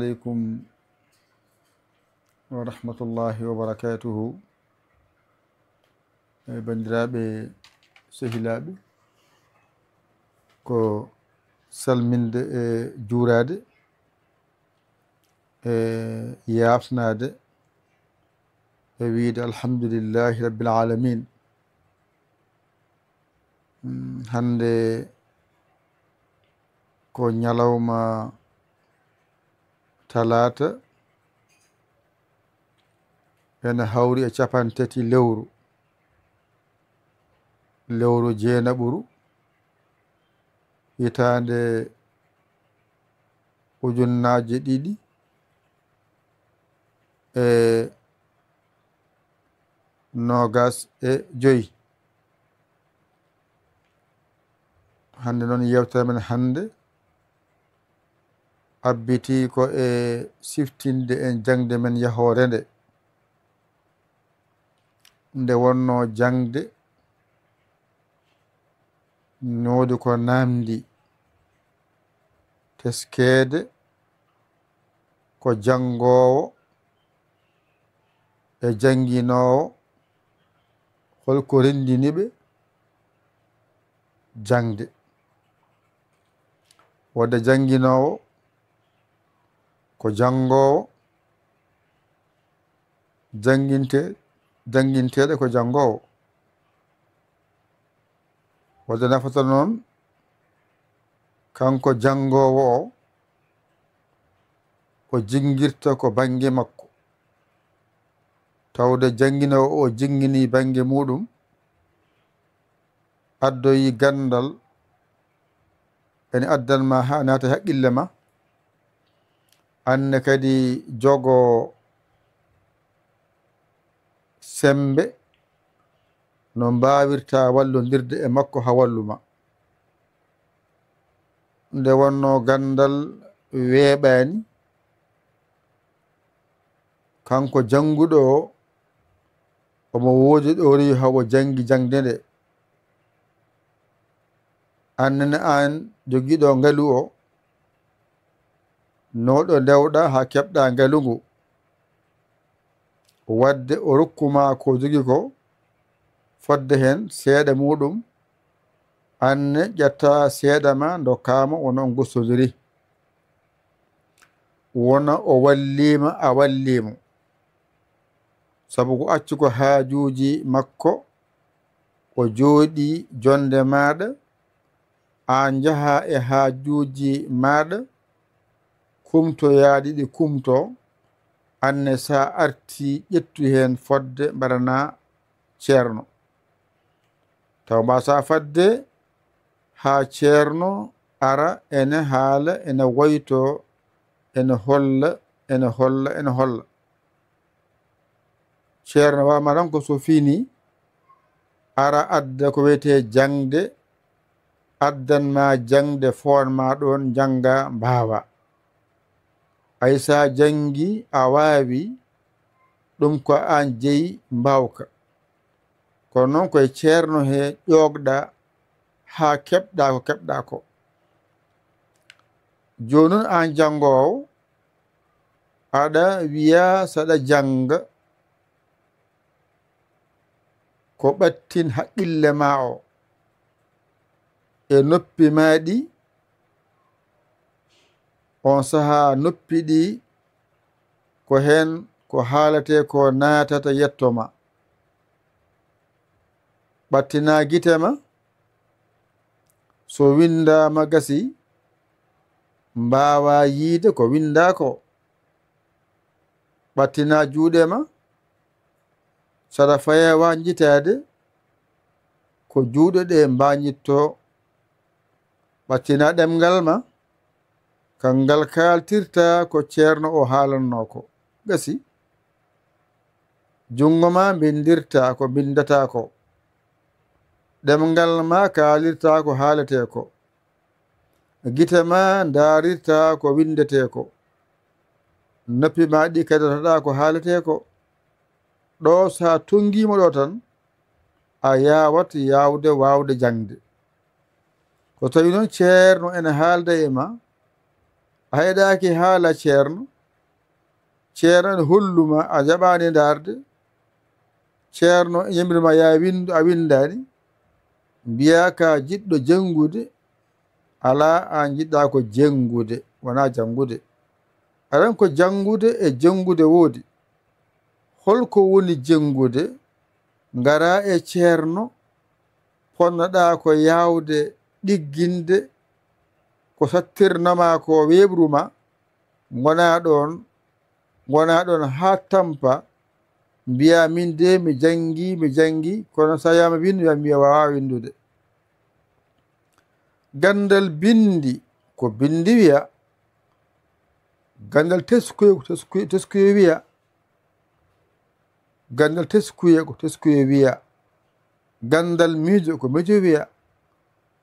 عليكم ورحمة الله وبركاته. bandiraɓe sehilaɓe ko salminde e juurade e yafnade e wiide alhamdulillahi rabbil alamin. hande ko ñalawma talata ene hawri e capantati lewru jeenaɓuru hitande ujunnaje ɗiɗi e nogas e joyi. hande noon yewtere men hande abbiti ko e siftinde en jangde men yahore nde wonno jangde noodi ko namdi teskede ko jangowo e janginowo holko rendiniɓe jangde. wadde janginowo ko jangowo, janginteɗe ko jangowo. wadde nafata noon kanko jangowo o jingirta ko bange makko, tawde janginowo o jingini bange muɗum addoyi gandal ene addanma ha naata haqqille ma, anne kadi jogo sembe no mbawirta wallodirde e makko ha walluma. nde wonno gandal weeɓani kanko janguɗo o omo woodi ɗo rewi hawo jangi jangde nde. annene an jogiɗo ngalu o noɗo ndewɗa ha keɓɗa ngalu ngu, wadde o rokkuma ko jogi ko fodde hen seeɗa muɗum, anne ƴetta seeɗa ma dokkama wonon gostodiri. wona o wallima a wallimo, sabu ko accu ko haajuji makko o jooɗi jonde maɗa, an jaha e haajuji maɗa kumtoyaɗi ɗi kumto, anne sa arti ƴettu hen fodde mbaɗana ceerno. taw mbasa fadde ha ceerno ara ene haala ene woyto ene holla ceerno wama tan ko so fini ara adda ko wiyete jangde, addanma jangde fonma ɗon janga mbawa. ay sa jangi a wawi ɗum ko an jeeyi mbawka. kono noon koye ceerno he ƴogɗa ha keɓɗa ko keɓɗa ko. joni noon an jangowo aɗa wiya saɗa janga ko ɓattin haqqille ma o e noppi maɗi, on saha noppi ɗi ko hen ko haalate ko natata yettoma. ɓattina guitema, so windama gasi mbawa yiide ko winda ko. ɓattina juuɗema, saɗa fayewa jitade ko juuɗe ɗe mbañitto. ɓattina ɗemgal ma, kangal kaltirta ko ceerno o haalanno ko. gasi jungo ma bindirta ko bindata ko, ɗemgal ma kalirta ko haalete ko, gite ma darirta ko windete ko, noppi ma ɗi kadatoɗa ko haalete ko. ɗo sa tongimo ɗo tan a yawat yawde wawde jangde. ko tawi noon ceerno ene haalda e ma a heeɗaki haala ceerno, ceerno holluma a jaɓani darde ceerno yamirma ya windu a windani mbiya ka jiɗɗo jangude ala an jiɗɗa ko jengude wona jangude aran ko jangude e jengude woodi holko woni jengude ngara e ceerno ponnoɗa ko yawde ɗigginde ko sattirnoma ko weɓruma gona ɗon ha tampa mbiya min de mi jangi kono sa yama windu mbiya wawa windude gandal bindi ko bindi wiya gandal teskuye wiya gandal teskuye ko teskuye wiya gandal miijo ko miijo wiya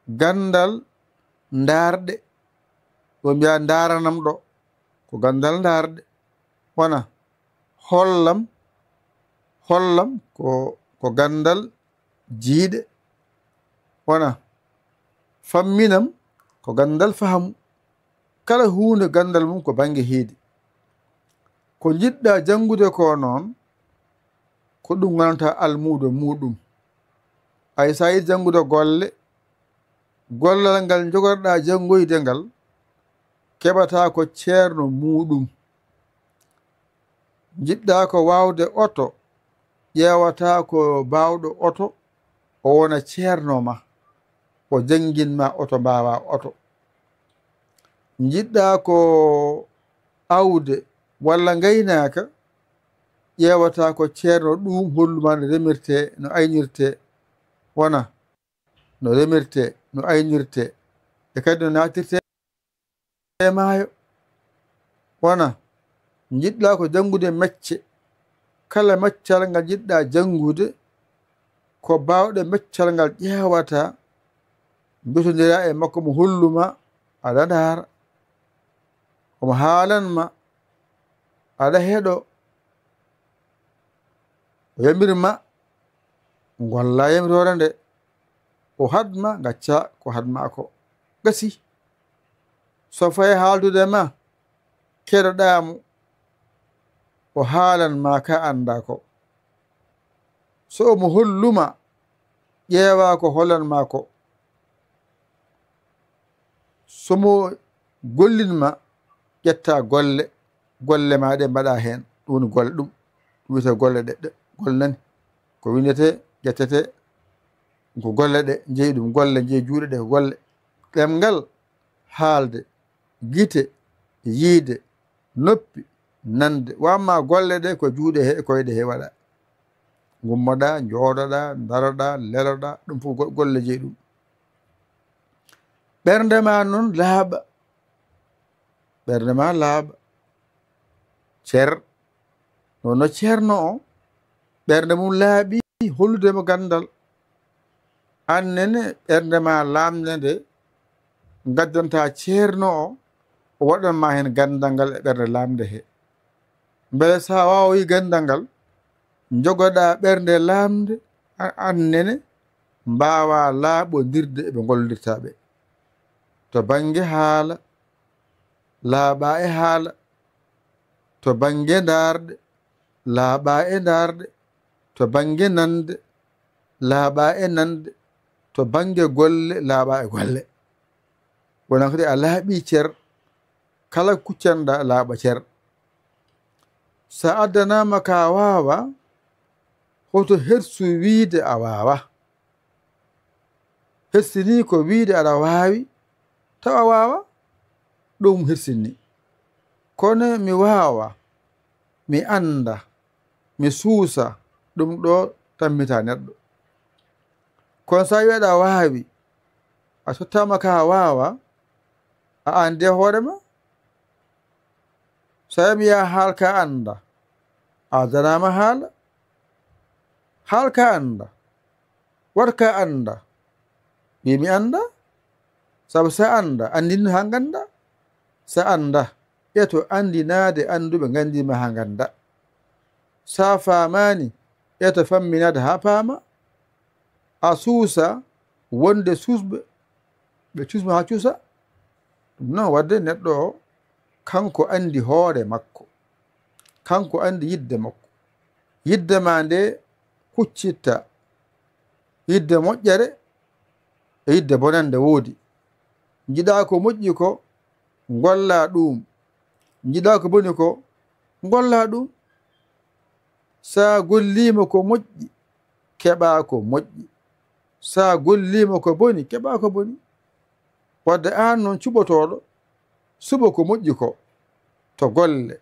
gandal ndarɗe ɗo mbiya ndaranam ɗo ko gandal ndarɗe wona hollam ko gandal jiiɗe wona famminam ko gandal fahamu kala hunde gandal mum ko bange heedi ko jiɗɗa jangude ko noon ko ɗum gonanta almudo muɗum ay sa yiɗi jangude gollal ngal jogorɗa jangoyde ngal keɓata ko ceerno muɗum jiɗɗa ko wawde oto ƴewata ko bawɗo oto o wona ceerno ma o janginma oto mbawa oto jiɗɗa ko awde walla gaynaka ƴewata ko ceerno ɗum holluma no remirte no aynirte wona no remirte no aynirte e kadi no natirte e maayo wona jiɗɗa ko jangude mecce kala meccal ngal jiɗɗa jangude ko bawɗe meccal ngal ƴewata mbitodira e makko mo holluma aɗa ndaara omo haalanma aɗa heɗo o yamirma golla yamirore nde o hadma gacca ko hadma ko gasi so fayi haaldude ma keɗoɗamo o haalanma ka anda ko so omo holluma ƴeewa ko hollanma ko somo gollinma ƴetta golle ma ɗe mbaɗa hen ɗum woni golle ɗum wiyete golle ɗe golle nani ko windete ƴettete ko golle ɗe jeeyi ɗum golle jeeyi juuɗe ɗe ko golle ɗemgal haalde gite yiide noppi nande wamma golle ɗe ko juuɗe he koyɗe he waɗa gummoɗa jooɗoɗa daroɗa leloɗa ɗum fof golle jeeyi ɗum ɓerdema noon laaɓa ɓerdema laaɓa cer nono ceerno o ɓernde mum laaɓi holludemo gandal annene ɓerdema lamde nde gaddanta ceerno o waɗanma hen gandal ngal e ɓerde lamde he beele sa wawi gandal ngal jogoɗa ɓernde lamde annene mbawa laaɓodirde eɓe gollirtaɓe to bange haala laaɓa e haala to bange darde laaɓa e darde to bange nande laaɓa e nande to bange golle laaɓa e golle wona kadi a laaɓi cer kala kuccanɗa laaɓa cer sa addanama ka wawa hoto hersu wiide a wawa hersini ko wiide aɗa wawi tawa wawa ɗum hersinni kono mi wawa mi anda mi suusa ɗum ɗo tammita neɗɗo kono sa wiyeɗa wawi a sottama ka wawa a ande hoorema sa mi yaha haalka anda a danama haalka anda waɗka anda mi anda sabu sa anda andinno ha ganda sa anda ƴeto andinade anduɓe gandima ha ganda sa famani ƴeto famminade ha paama a suusa wonde susɓe ɓe cusma ha cuusa ɗum noon wadde neɗɗo o kanko andi hoore makko kanko andi yidde makko. Yidde ma nde huccitta yidde moƴƴere e yidde bonande woodi. Jiɗa ko moƴƴi ko golla ɗum, jiɗa ko boni ko golla ɗum. Sa gollima ko moƴƴi keɓa ko moƴƴi, sa gollima ko boni keɓa ko boni. Wadde an noon cuɓotoɗo suɓo ko moƴƴi ko, to golle,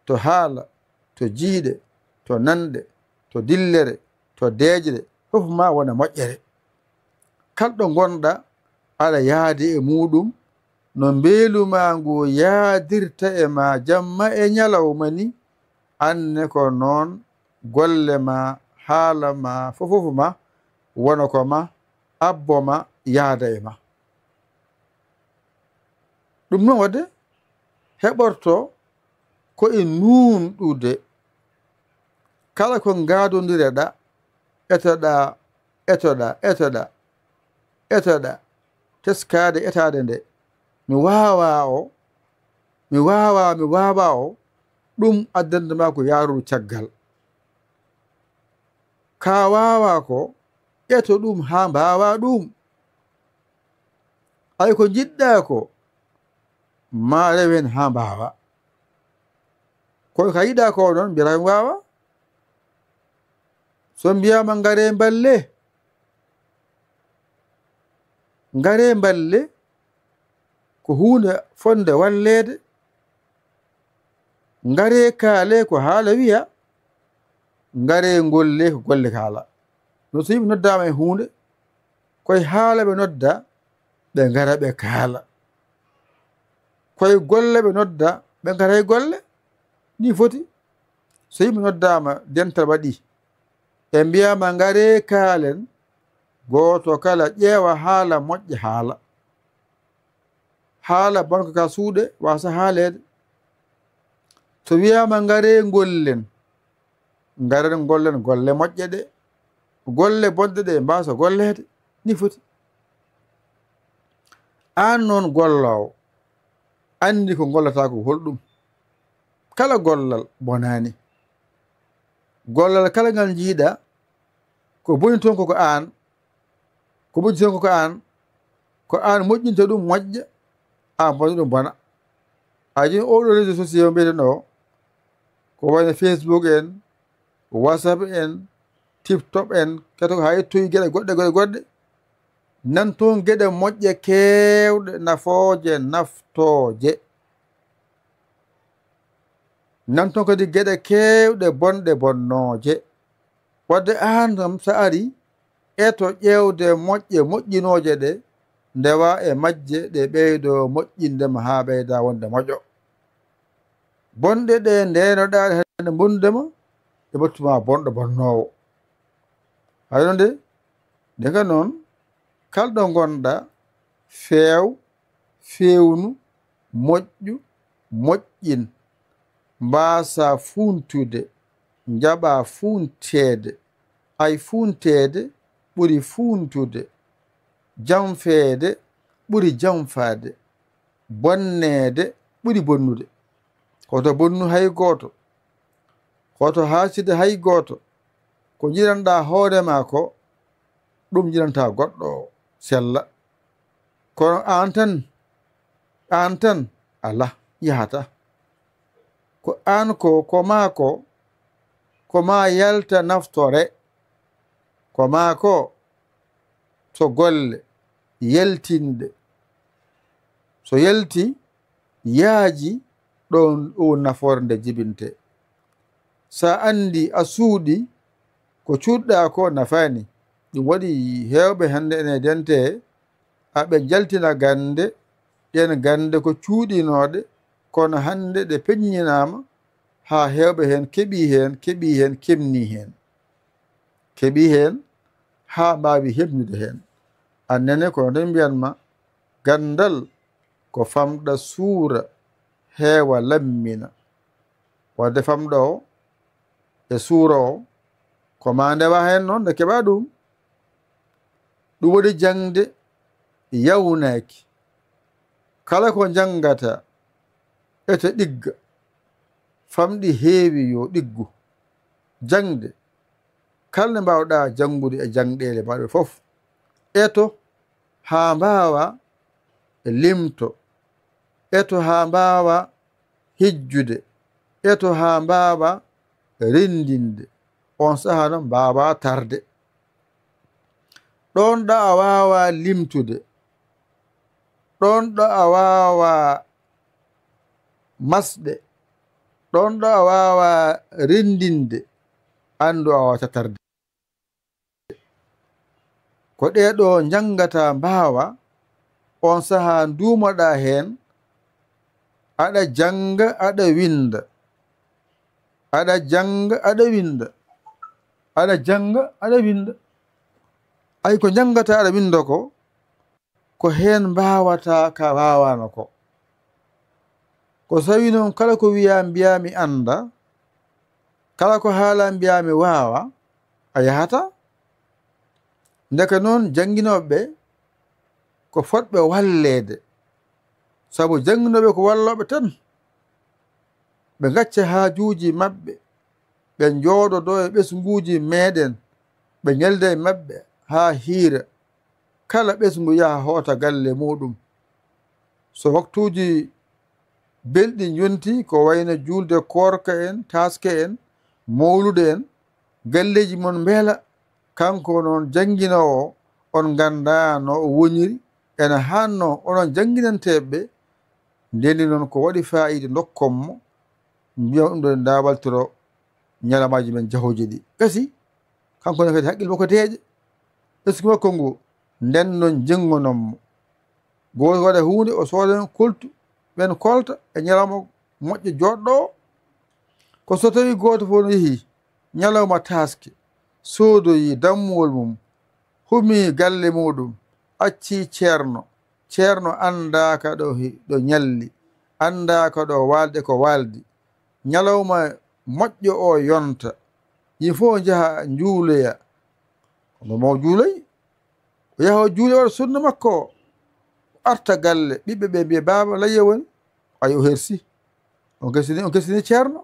to haala, to jiiɗe, to nande, to dillere, to deejre, fof ma wona moƴƴere. Kalɗo gonɗa aɗa yaadi e muɗum no mbeeluma ngu yaadirta e ma jamma e ñalawma ni. Anne ko noon golle ma, haala ma, fofof ma wona ko ma, abbo ma yaada e ma. ɗum noon wadde heɓorto ko e nuunɗude kala ko gaadodireɗa etoɗa teskade etade nde mi wawa o ɗum addandema ko yaruru caggal. Ka wawa ko eto ɗum ha mbawa ɗum. ay ko jiɗɗa ko ma rewen ha mbawa. kono ka yiɗa ko noon mbiyata mi wawa. So mbiyama ngare mballe ko hunde fonde wallede. Ngare kaale ko haala wiya, ngare golle ko golle kaala. No so yimɓe noddama e hunde koye haala ɓe nodda, ɓe ngara ɓe kaala. Koye golle ɓe nodda, ɓe ngara e golle. Ni foti. So yimɓe noddama dental waɗi e mbiyama ngare kaalen, goto kala ƴeewa haala moƴƴa haala. Haala bonko ka suuɗe wasa haalede. So wiyama ngare gollen, ngaren gollen golle moƴƴe ɗe, golle bonɗe ɗe mbasa gollede. Ni foti. An noon gollowo andi ko gollata ko holɗum. Kala gollal bonani. Gollal kala ngal jiiɗa ko boni toon koko an, ko moƴƴi toon koko an, ko an moƴƴinta ɗum moƴƴa, an boni ɗum bona. Haji oɗo réseau sociaux mbiyeten o ko wayno Facebook en, WhatsApp en, TikTok en, kata ko ha yettoyi gueɗe goɗɗe nan toon gueɗe moƴƴe kewɗe nafooje naftooje. Nan toon kadi gueɗe kewɗe bonɗe bonnooje. Wadde an kam sa ari eto ƴewde moƴƴe moƴƴinoje ɗe, ndewa e majje ɗe ɓeydo moƴƴindema ha ɓeyda wonde moƴƴo. Bonɗe ɗe ndenoɗa hande bondema e battuma bonɗo bonnowo. hayno nde ndeka noon kalɗo gonɗa fewnu moƴƴu moƴƴin mbasa funtude jaɓa funtede. Ay funtede ɓuri funtude, jamfeede ɓuri jamfade, bonnede ɓuri bonnude. Koto bonnu hay goto, koto haside hay goto. Ko jiranɗa hoorema ko ɗum jiranta goɗɗo sella. Kono an tan ala yahata. Ko an ko mako ko ma yalta naftore, ko mako to golle yaltinde. So yalti yaaji ɗon ɗum nafoore nde jibinte. Sa andi a suuɗi ko cuɗɗa ko nafani. Ɗum waɗi hewɓe hande ene dente aɓe jaltina gande, ɗen gande ko cuuɗinoɗe, kono hande ɗe peññinama ha hewɓe hen keeɓi hen keeɓi hen ha mbawi heɓnude hen. Annene kono tan mbiyanma gandal ko famɗa suura heewa lammina. Wadde famɗa o e suura o ko ma ndewa hen noon nde keɓa ɗum. Ɗum waɗi jangde yawnaki. Kala ko jangata eto ɗigga famɗi heewi yo ɗiggu jangde kalne mbawɗa jangude e jangɗele maɗe fof eto ha mbawa limto eto ha mbawa hijjude eto ha mbawa rendinde on saha noon mbawa tarde ɗon ɗo a wawa limtude ɗon ɗo a wawa masɗe ɗon ɗo a wawa rendinde andu a wawata tarde ko ɗeɗo jangata mbawa on saha dumoɗa hen aɗa janga aɗa winda aɗa janga aɗa winda aɗa janga aɗa winda ay ko jangata aɗa winda ko hen mbawata ka wawano ko sawi noon kala ko wiya mbiyami anda kala ko haala mbiyami wawa a yahata ndeka noon janginoɓe ko fotɓe wallede sabu janginoɓe ko walloɓe tan ɓe gacca haajuji maɓɓe ɓe jooɗoɗo e ɓesguji meɗen ɓe ñalde e maɓɓe ha hiira kala ɓesgu yaha hoota galle muɗum so waktuji belɗi jonti ko wayno julde korka en taske en mawlude en galleji mon beela kanko noon janginowo on ganda no o woniri ene hanno onon janginanteɓe ndeni noon ko waɗi fayida dokkonmo mbiyam ɗum ɗo dawaltoro ñalamaji men jahoji ɗi gasi kanko ne kadi haqqille makko deeƴe ɓesgu makko ngu nden noon jengononmo goto waɗa hunde o soodan koltu ɓen kolta e ñalawma moƴƴo joɗɗo ko so tawi goto fof no yeehi ñalawma taske soodoyi dammuwol mum humi galle muɗum acci ceerno andaka ɗo ñalli andaka ɗo walde ko waldi ñalawma moƴƴo o yonta yi fof jaaha juuloya no mo juuloy o yaha o juule waɗa sunna makko o arta galle ɓiɓɓe ɓe mbiya baba layya woni ay o hersi on kesini ceerno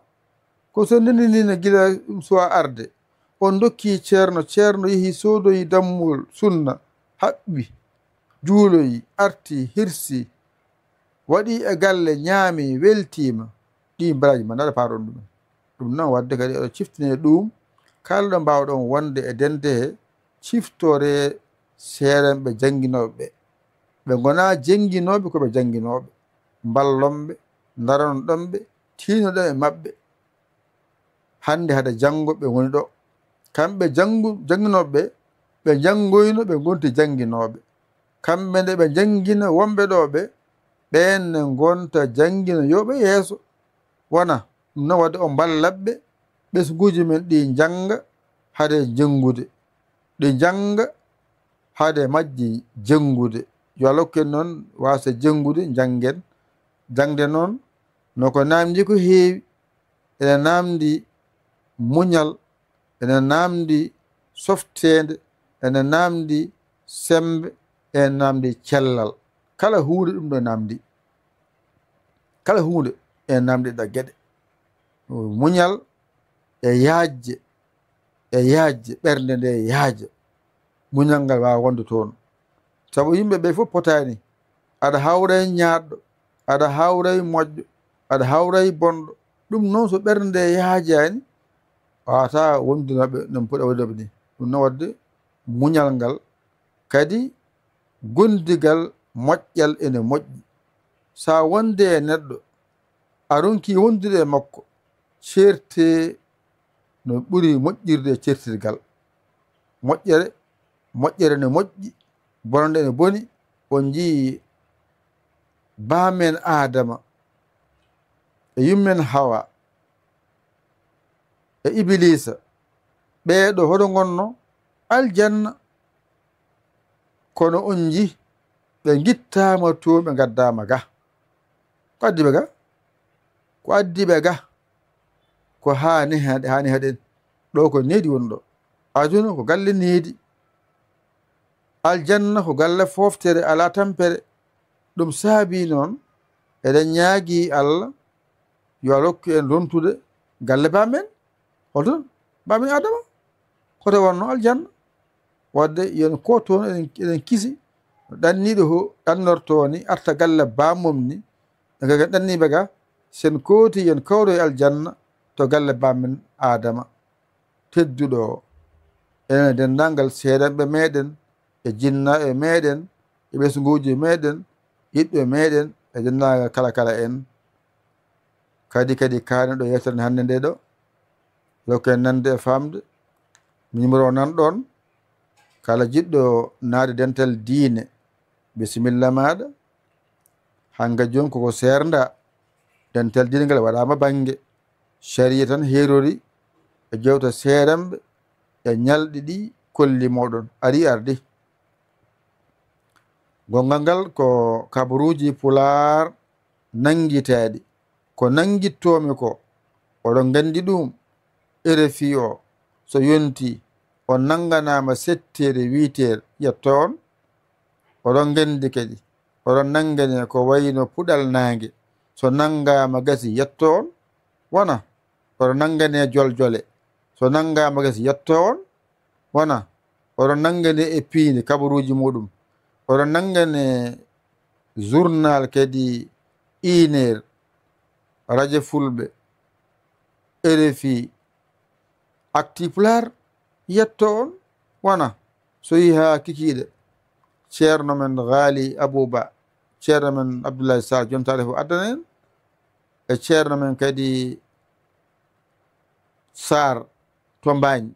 ko so ndendinino gila ɗum suwa arde on dokki ceerno yeehi soodoyi dammuwol sunna haɓɓi juuloyi arti hirsi waɗi e galle ñaami weltima ɗi baraji ma naɗa paɗon ɗum noon wadde kadi oɗo ciftine ɗum kalɗo mbawɗon wonde e dende he ciftore seerenɓe jangguinoɓe ɓe gona jangguinoɓe koɓe jangguinoɓe mballonɓe daranɗonɓe tinoɗon e maɓɓe hande haɗa janggo ɓe woni ɗo kamɓe jangguinoɓe ɓe jangoyno ɓe gonti jangguinoɓe kamɓe nde ɓe jangguina wonɓe ɗo ɓe ɓenne gonta jangguina yoɓe yeeso wona ɗum noon wadde o mballaɓe ɓesguji men ɗi janga haade jengude ɗi janga haade majji jengude yo Allah hokken noon wasa jengude janggen jangde noon noko namdi ko heewi ene namdi muñal ene namdi softede ene namdi sembe ene namdi cellal kala hunde ɗum ɗo namdi kala hunde ene namdi ɗa gueɗe muñal e yaajje ɓernde nde yaaja muñal ngal wawa wonde toon sabu yimɓeɓe fof potani aɗa hawray ñaɗɗo aɗa hawray moƴƴo aɗa hawray bonɗo ɗum noon so ɓernde nde yaajani wawata wondinoɓe non poɗa wondeɓe ni ɗum noon wadde muñal ngal kadi gondigal moƴƴal ene moƴƴi sa wonde e neɗɗo a ronki wondude e makko certe no ɓuri moƴƴirde certirgal moƴƴere ne moƴƴi bonde ne boni on jii bamen adama e yummen hawa e iblisa ɓeeɗo hoɗo gonno aljanna kono on ji ɓe gittama to ɓe gaddama ga ko addiɓe ga ko hani haɗen ɗo ko needi woni ɗo aduna ko galle needi aljanna ko galle foftere ala tampere ɗum saabi noon eɗen ñaagui Allah yo rokku en rontude galle bamen hoto bamen adama koto wonno aljanna wadde yen ko toon eɗen kisi ɗanniɗo ho ɗannorto ni arta galle bamum ni daga ɗanniɓe ga sen kooti yen kawro e aljanna to galle bamen adama tedduɗo o enen dendagal seeɗanɓe meɗen e jinnaɓe meɗen e ɓesguji meɗen yiɗɓe meɗen e dendagal kala kala en kadi kaane ɗo yewtere nde hannde nde ɗo lokko en nande e famde numéro nan ɗon kala jiɗɗo naade dental diine bisimilla maɗa hanga joni koko serda dental diine ngal waɗama banggue sharia tan herori e jewta seeranɓe e ñalɗi ɗi kolli moɗon ari ardi gongal ngal ko kabaruji pular nanguiteɗi ko nanguittomi ko oɗon gandi ɗum RFI o so yonti o nanganama settere 8h ƴetto on oɗon gandi kadi oɗon nangane ko wayno puɗal nangue so nangama gasi yetto on wona oɗon nangane joljole so nangama gasi yetto on wona oɗon nangane e piinde kabaruji muɗum oɗon nangane journal kadi 1h radio fulɓe RFI Actu Pular yetto on wona so yi ha kikiɗe ceerno men Ghali Abouba ceerno men Abdoulaye Sall jontaɗe fof addana en e ceerno men kadi Sar to Mbagne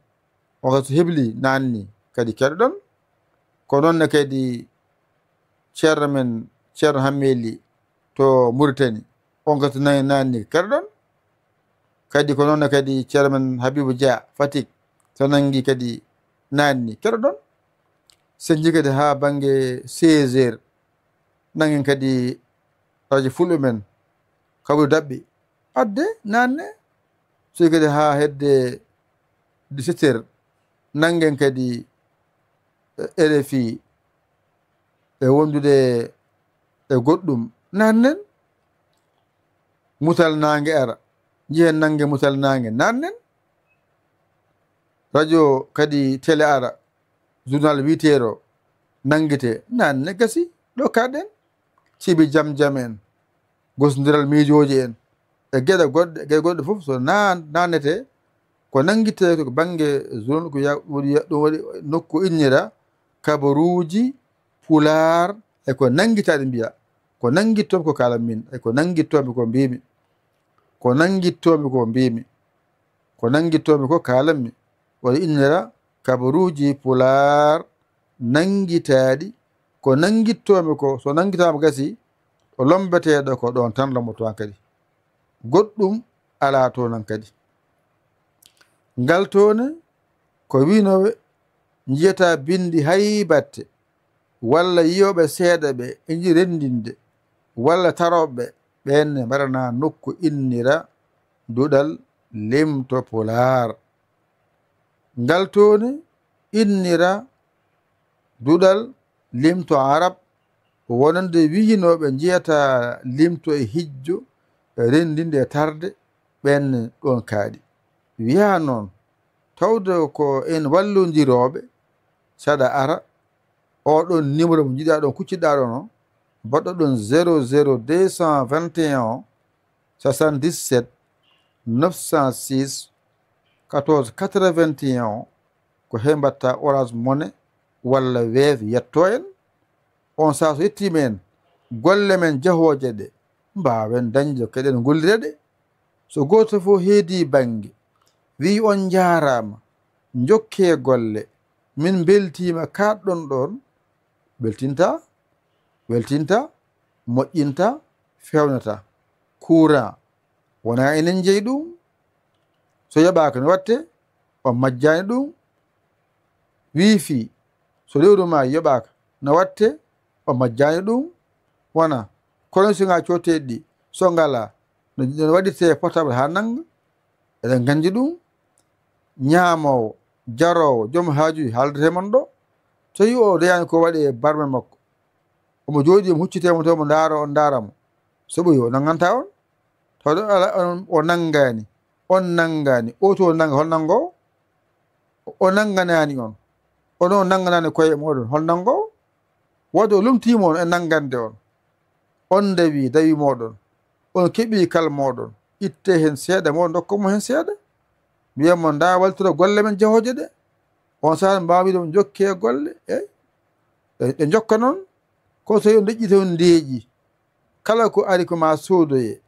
o so hebli nanni kadi keɗoɗon ko noonne kadi ceerno men ceerno Hammeli to Mauritanie on kadi nanni keɗoɗon kadi ko noonne kadi ceerno men Habibou Dia Fatick so nangi kadi nanni keɗoɗon sen jii kadi ha banggue 16h nangen kadi radio fulɓe men kaɓuri dabɓi adde nanne soyi kadi ha hedde 17h nangen kadi RFI e wondude e goɗɗum nannen mutal nangue ara jihen nangue mutal nangue nannen radio kadi télé ara journal 8h o nanguite nanne gasi ɗo kaɗen cibi jam en gosdiral miijoji en e gueɗe goɗɗe foof so nannete ko nanguite ko banggue zone ko ɗum waɗi nokku innira kabaruji pular e ko nanguitaɗe mbiya ko nanguittoɓe ko kala min e ko nanguittoɓe ko mbimi ko nanguittoɓe ko mbimi ko nanguittoɓe ko kalanmi waɗi innira kabaruji pular nanguitaɗi ko nanguittoɓe ko so nanguitama gasi o lombeteɗo ko ɗon tan lomboto kadi goɗɗum ala to nan kadi ngal tone ko winoɓe jiyata bindi haybatte walla yiyoɓe seeɗa ɓe eji rendinde walla taroɓe ɓenne mbaɗana nokku innira duɗal limto pular ngal tone innira duɗal limto arab wonande wiyinoɓe jiyata limto e hijjo rendinde e tarde ɓenne ɗon kaaɗi wiya noon tawde ko en wallodiroɓe saɗa ara oɗon numéro mo jiɗa ɗon kucciɗa ɗon o mbaɗɗo ɗon 00 221 77 906 14 81 ko he mbatta Orange Money walla Wave yetto en on saa so yettima en golle men jahoje ɗe mbawen dañde keɗen gollireɗe so goto fof heedi banggue wi on jarama jokke golle min beltima kaɗɗon ɗon weltinta moƴƴinta fewnata courant wona enen jeeyi ɗum so yoɓaka no watte on majjani ɗum wifi so lewru ma yoɓaka no watte o majjani ɗum wona connexion ngaji cotteɗi ɗi so ngala no waɗirte portable ha nangga eɗen gandi ɗum ñamowo jarowo joom haajuji haaldete man ɗo so yi o deyani ko waɗi e barme makko omo jooɗi omo huccitemo to mo daara on daaramo so ɓoyi o nanganta on hoɗo ala o nanngani on nanngani o to nanga hol nango o nanganani on ono nanganani koye moɗon hol nango wadde o lumtimo on e nangande on dawi moɗon on keeɓi kal moɗon itte hen seeɗa moɗon dokkomo hen seeɗa mbiyamo nda waltiro golle men jahoje ɗe on saha mbawiɗo jokke golle ɗe jokka noon ko so yo deƴƴi on ndeeƴi kala ko ari ko ma soodoye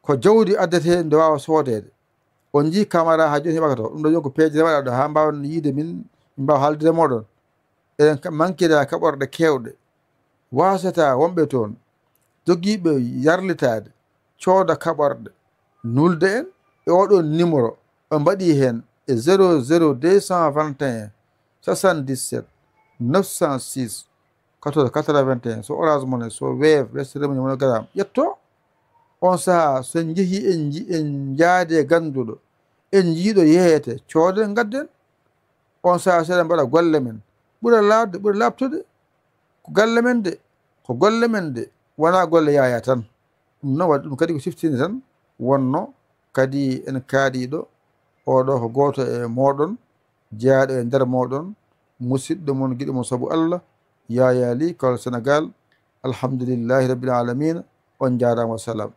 ko jawdi addete nde wawa soodede on jii camara ha joni heɓaka to ɗum ɗo joni ko peeje waɗa ɗo ha mbawan yiide min mbawa haaldire moɗon eɗen manquida kaɓorɗe kewɗe wasata wonɓe toon jogiiɓe yarlitade cooda kaɓorɗe nulde en e oɗon numéro ɓe mbaɗi hen e 00221 77 906 14 81 so orange money so wave westere mumen monogram ƴetto on saaha so jeehi en jaade ganduɗo en jiiɗo yeeyete cooden gadden on saaha seeɗa mbaɗa golle men ɓuura laabde ɓuura labtude ko galle men de ko golle men de wona golle yaya tan ɗum noon waɗi ɗum kadi ko siftinde tan wonno kadi en kaaɗiɗo oɗo ko goto e moɗon jeyaɗo e nder moɗon musidɗo mon guiɗo mon saabu Allah Yaya Ly Kawle Sénégal alhamdulillahi rabbil alamina on jarama, wassalam.